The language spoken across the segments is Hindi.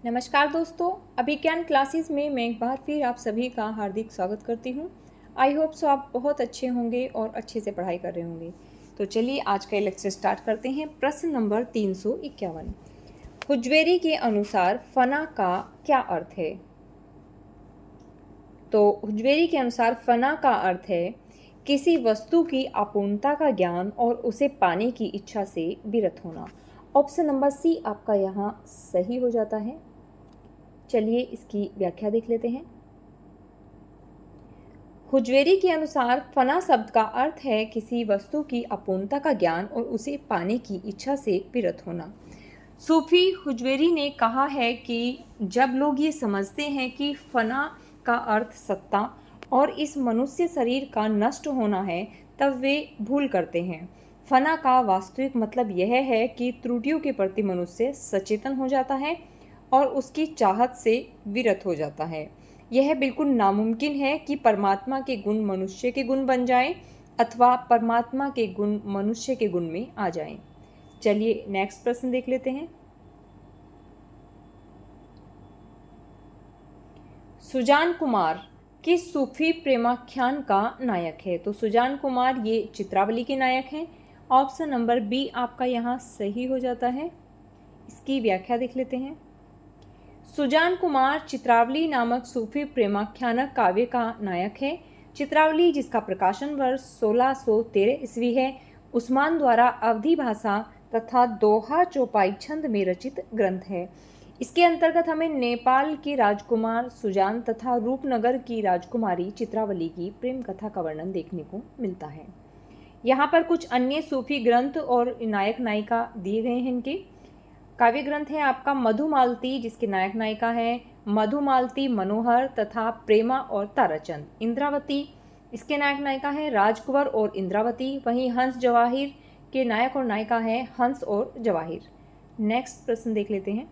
नमस्कार दोस्तों, अभिज्ञान क्लासेस में मैं एक बार फिर आप सभी का हार्दिक स्वागत करती हूँ। आई होप सो आप बहुत अच्छे होंगे और अच्छे से पढ़ाई कर रहे होंगे। तो चलिए आज का लेक्चर स्टार्ट करते हैं। प्रश्न नंबर 351। हुजवेरी के अनुसार फना का क्या अर्थ है? तो हुजवेरी के अनुसार फना का अर्थ है किसी वस्तु की अपूर्णता का ज्ञान और उसे पाने की इच्छा से विरत होना। ऑप्शन नंबर सी आपका यहाँ सही हो जाता है। चलिए इसकी व्याख्या देख लेते हैं। हुजवेरी के अनुसार फना शब्द का अर्थ है किसी वस्तु की अपूर्णता का ज्ञान और उसे पाने की इच्छा से विरत होना। सूफी हुजवेरी ने कहा है कि जब लोग ये समझते हैं कि फना का अर्थ सत्ता और इस मनुष्य शरीर का नष्ट होना है, तब वे भूल करते हैं। फना का वास्तविक मतलब यह है कि त्रुटियों के प्रति मनुष्य सचेतन हो जाता है और उसकी चाहत से विरत हो जाता है। यह बिल्कुल नामुमकिन है कि परमात्मा के गुण मनुष्य के गुण बन जाएं अथवा परमात्मा के गुण मनुष्य के गुण में आ जाएं। चलिए नेक्स्ट प्रश्न देख लेते हैं। सुजान कुमार किस सूफी प्रेमाख्यान का नायक है? तो सुजान कुमार ये चित्रावली के नायक हैं। ऑप्शन नंबर बी आपका यहाँ सही हो जाता है। इसकी व्याख्या देख लेते हैं। सुजान कुमार चित्रावली नामक सूफी प्रेमाख्यानक काव्य का नायक है। चित्रावली, जिसका प्रकाशन वर्ष 1613 ईस्वी है, उस्मान द्वारा अवधी भाषा तथा दोहा चौपाई छंद में रचित ग्रंथ है। इसके अंतर्गत हमें नेपाल के राजकुमार सुजान तथा रूपनगर की राजकुमारी चित्रावली की प्रेम कथा का वर्णन देखने को मिलता है। यहाँ पर कुछ अन्य सूफी ग्रंथ और नायक नायिका दिए गए हैं। इनके काव्य ग्रंथ है आपका मधुमालती, जिसके नायक नायिका है मधुमालती मनोहर तथा प्रेमा और ताराचंद। इंद्रावती, इसके नायक नायिका है राजकुंवर और इंद्रावती। वहीं हंस जवाहिर के नायक और नायिका है हंस और जवाहिर। नेक्स्ट प्रश्न देख लेते हैं।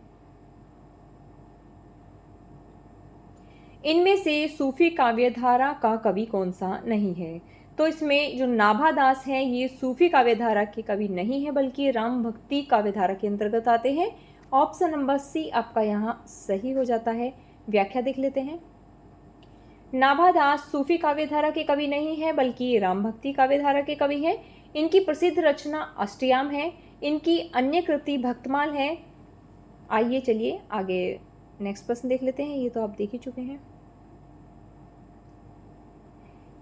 इनमें से सूफी काव्यधारा का कवि कौन सा नहीं है? तो इसमें जो नाभादास है ये सूफी काव्यधारा के कवि नहीं है, बल्कि राम भक्ति काव्यधारा के अंतर्गत आते हैं। ऑप्शन नंबर सी आपका यहाँ सही हो जाता है। व्याख्या देख लेते हैं। नाभादास सूफी काव्यधारा के कवि नहीं है, बल्कि राम भक्ति काव्यधारा के कवि हैं। इनकी प्रसिद्ध रचना अष्टयाम है। इनकी अन्य कृति भक्तमाल है। आइए चलिए आगे नेक्स्ट प्रश्न देख लेते हैं। ये तो आप देख ही चुके हैं।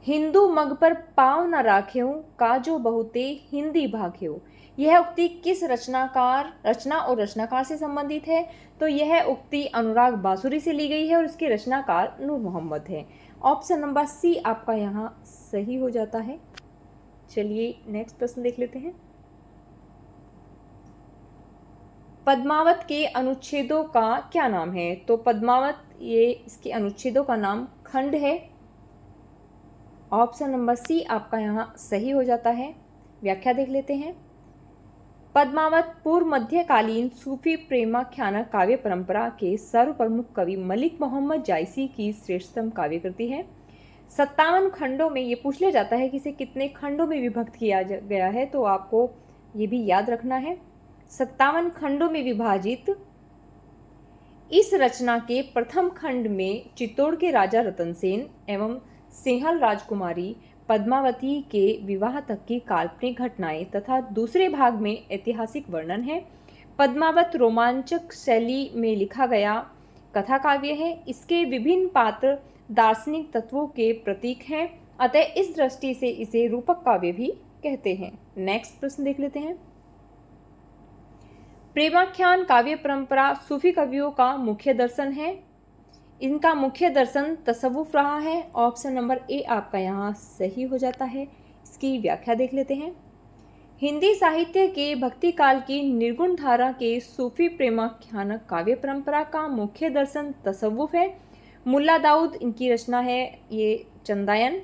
हिंदू मग पर पाँव न राखेऊ काजो बहुते हिंदी भाखेऊ। यह उक्ति किस रचना और रचनाकार से संबंधित है? तो यह उक्ति अनुराग बासुरी से ली गई है और इसके रचनाकार नूर मोहम्मद है। ऑप्शन नंबर सी आपका यहाँ सही हो जाता है। चलिए नेक्स्ट प्रश्न देख लेते हैं। पद्मावत के अनुच्छेदों का क्या नाम है? तो पद्मावत ये इसके अनुच्छेदों का नाम खंड है। ऑप्शन नंबर सी आपका यहाँ सही हो जाता है। व्याख्या देख लेते हैं। पद्मावत पूर्व मध्यकालीन सूफी प्रेमाख्यानक काव्य परंपरा के सर्वप्रमुख कवि मलिक मोहम्मद जायसी की श्रेष्ठतम काव्य कृति है। 57 खंडों में ये पूछ लिया जाता है कि इसे कितने खंडों में विभक्त किया गया है, तो आपको ये भी याद रखना है। 57 खंडों में विभाजित इस रचना के प्रथम खंड में चित्तौड़ के राजा रतनसेन एवं सिंहल राजकुमारी पद्मावती के विवाह तक की काल्पनिक घटनाएं तथा दूसरे भाग में ऐतिहासिक वर्णन है। पद्मावत रोमांचक शैली में लिखा गया कथा काव्य है। इसके विभिन्न पात्र दार्शनिक तत्वों के प्रतीक हैं, अतः इस दृष्टि से इसे रूपक काव्य भी कहते हैं। नेक्स्ट प्रश्न देख लेते हैं। प्रेमाख्यान काव्य परंपरा सूफी कवियों का मुख्य दर्शन है। इनका मुख्य दर्शन तसव्वुफ रहा है। ऑप्शन नंबर ए आपका यहाँ सही हो जाता है। इसकी व्याख्या देख लेते हैं। हिंदी साहित्य के भक्ति काल की निर्गुण धारा के सूफी प्रेमाख्यानक काव्य परंपरा का मुख्य दर्शन तसव्वुफ है। मुल्ला दाऊद इनकी रचना है ये चंदायन।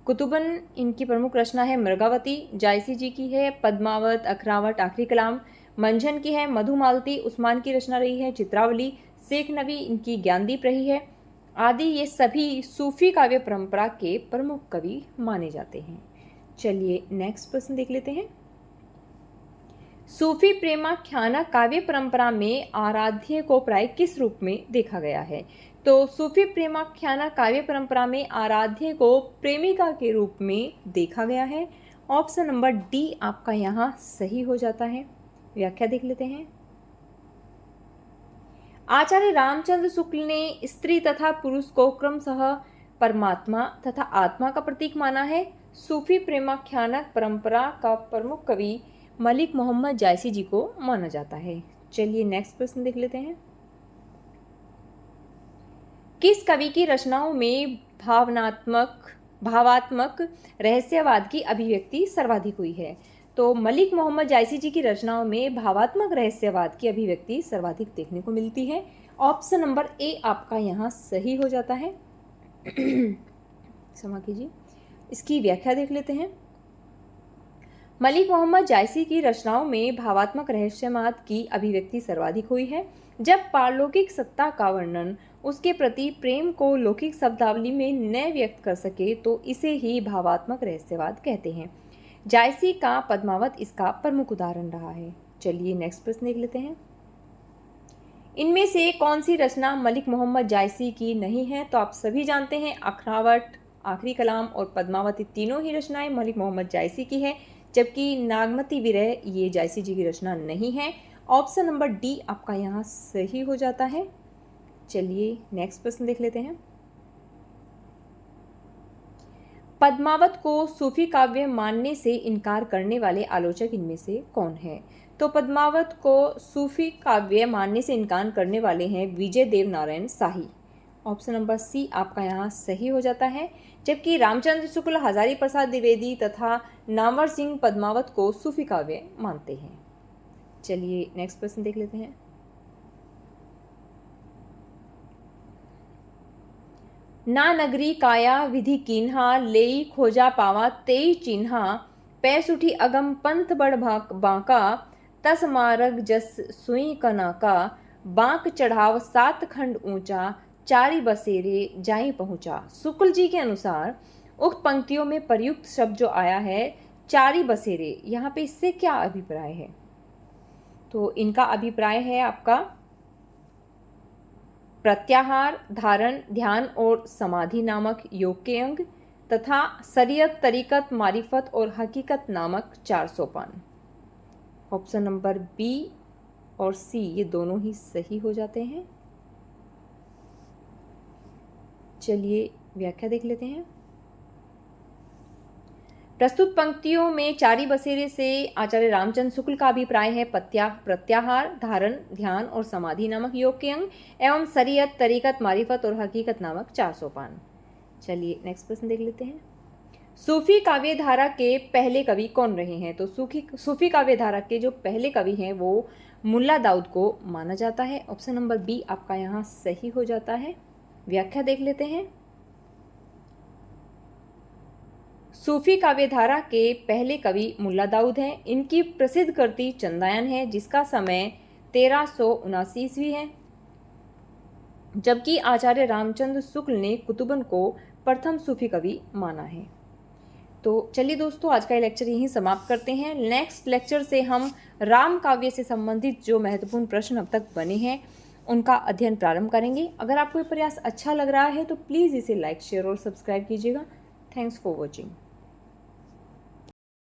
कुतुबन इनकी प्रमुख रचना है मृगावती। जायसी जी की है पद्मावत, अखरावट, आखिरी कलाम। मंझन की है मधुमालती। उस्मान की रचना रही है चित्रावली। शेख नबी इनकी ज्ञानदीप रही है। आदि ये सभी सूफी काव्य परंपरा के प्रमुख कवि माने जाते हैं। चलिए नेक्स्ट प्रश्न देख लेते हैं। सूफी प्रेमाख्यान काव्य परंपरा में आराध्य को प्राय किस रूप में देखा गया है? तो सूफी प्रेमाख्यान काव्य परंपरा में आराध्य को प्रेमिका के रूप में देखा गया है। ऑप्शन नंबर डी आपका यहाँ सही हो जाता है। व्याख्या देख लेते हैं। आचार्य रामचंद्र शुक्ल ने स्त्री तथा पुरुष को क्रमशः परमात्मा तथा आत्मा का प्रतीक माना है। सूफी प्रेमाख्यान परंपरा का प्रमुख कवि मलिक मोहम्मद जायसी जी को माना जाता है। चलिए नेक्स्ट प्रश्न देख लेते हैं। किस कवि की रचनाओं में भावात्मक रहस्यवाद की अभिव्यक्ति सर्वाधिक हुई है? तो मलिक मोहम्मद जायसी जी की रचनाओं में भावात्मक रहस्यवाद की अभिव्यक्ति सर्वाधिक देखने को मिलती है। ऑप्शन नंबर ए आपका यहाँ सही हो जाता है। क्षमा कीजिए, इसकी व्याख्या देख लेते हैं। मलिक मोहम्मद जायसी की रचनाओं में भावात्मक रहस्यवाद की अभिव्यक्ति सर्वाधिक हुई है। जब पारलौकिक सत्ता का वर्णन उसके प्रति प्रेम को लौकिक शब्दावली में न व्यक्त कर सके तो इसे ही भावात्मक रहस्यवाद कहते हैं। जायसी का पद्मावत इसका प्रमुख उदाहरण रहा है। चलिए नेक्स्ट प्रश्न देख लेते हैं। इनमें से कौन सी रचना मलिक मोहम्मद जायसी की नहीं है? तो आप सभी जानते हैं अखरावट, आखिरी कलाम और पद्मावती तीनों ही रचनाएं मलिक मोहम्मद जायसी की है, जबकि नागमती विरह ये जायसी जी की रचना नहीं है। ऑप्शन नंबर डी आपका यहाँ सही हो जाता है। चलिए नेक्स्ट प्रश्न देख लेते हैं। पद्मावत को सूफी काव्य मानने से इनकार करने वाले आलोचक इनमें से कौन है? तो पद्मावत को सूफी काव्य मानने से इनकार करने वाले हैं विजय देव नारायण शाही। ऑप्शन नंबर सी आपका यहाँ सही हो जाता है। जबकि रामचंद्र शुक्ल, हजारी प्रसाद द्विवेदी तथा नामवर सिंह पद्मावत को सूफी काव्य मानते हैं। चलिए नेक्स्ट प्रश्न देख लेते हैं। ना नगरी काया विधि कीन्हा, लेई खोजा पावा तेई चिन्हा, पैस उठी अगम पंथ बड़ बांका, तस मारग जस सुई कनाका, बांक चढ़ाव 7 खंड ऊंचा, चारी बसेरे जाई पहुंचा। शुक्ल जी के अनुसार उक्त पंक्तियों में प्रयुक्त शब्द जो आया है चारी बसेरे, यहाँ पे इससे क्या अभिप्राय है? तो इनका अभिप्राय है आपका प्रत्याहार, धारण, ध्यान और समाधि नामक योग के अंग तथा शरीयत, तरीकत, मारिफत और हकीकत नामक 4 सोपान। ऑप्शन नंबर बी और सी ये दोनों ही सही हो जाते हैं। चलिए व्याख्या देख लेते हैं। प्रस्तुत पंक्तियों में चारी बसेरे से आचार्य रामचंद्र शुक्ल का अभिप्राय है प्रत्याहार, धारण, ध्यान और समाधि नामक योग के अंग एवं शरीयत, तरीकत, मारिफत और हकीकत नामक 4 सोपान। चलिए नेक्स्ट प्रश्न देख लेते हैं। सूफी काव्य धारा के पहले कवि कौन रहे हैं? तो सूफी काव्य धारा के जो पहले कवि हैं वो मुल्ला दाऊद को माना जाता है। ऑप्शन नंबर बी आपका यहाँ सही हो जाता है। व्याख्या देख लेते हैं। सूफी काव्यधारा के पहले कवि मुल्ला दाऊद हैं। इनकी प्रसिद्ध कृति चंदायन है जिसका समय 1379 ईस्वी है, जबकि आचार्य रामचंद्र शुक्ल ने कुतुबन को प्रथम सूफी कवि माना है। तो चलिए दोस्तों आज का ये लेक्चर यहीं समाप्त करते हैं। नेक्स्ट लेक्चर से हम राम काव्य से संबंधित जो महत्वपूर्ण प्रश्न अब तक बने हैं उनका अध्ययन प्रारंभ करेंगे। अगर आपको ये प्रयास अच्छा लग रहा है तो प्लीज़ इसे लाइक, शेयर और सब्सक्राइब कीजिएगा। Thanks for watching.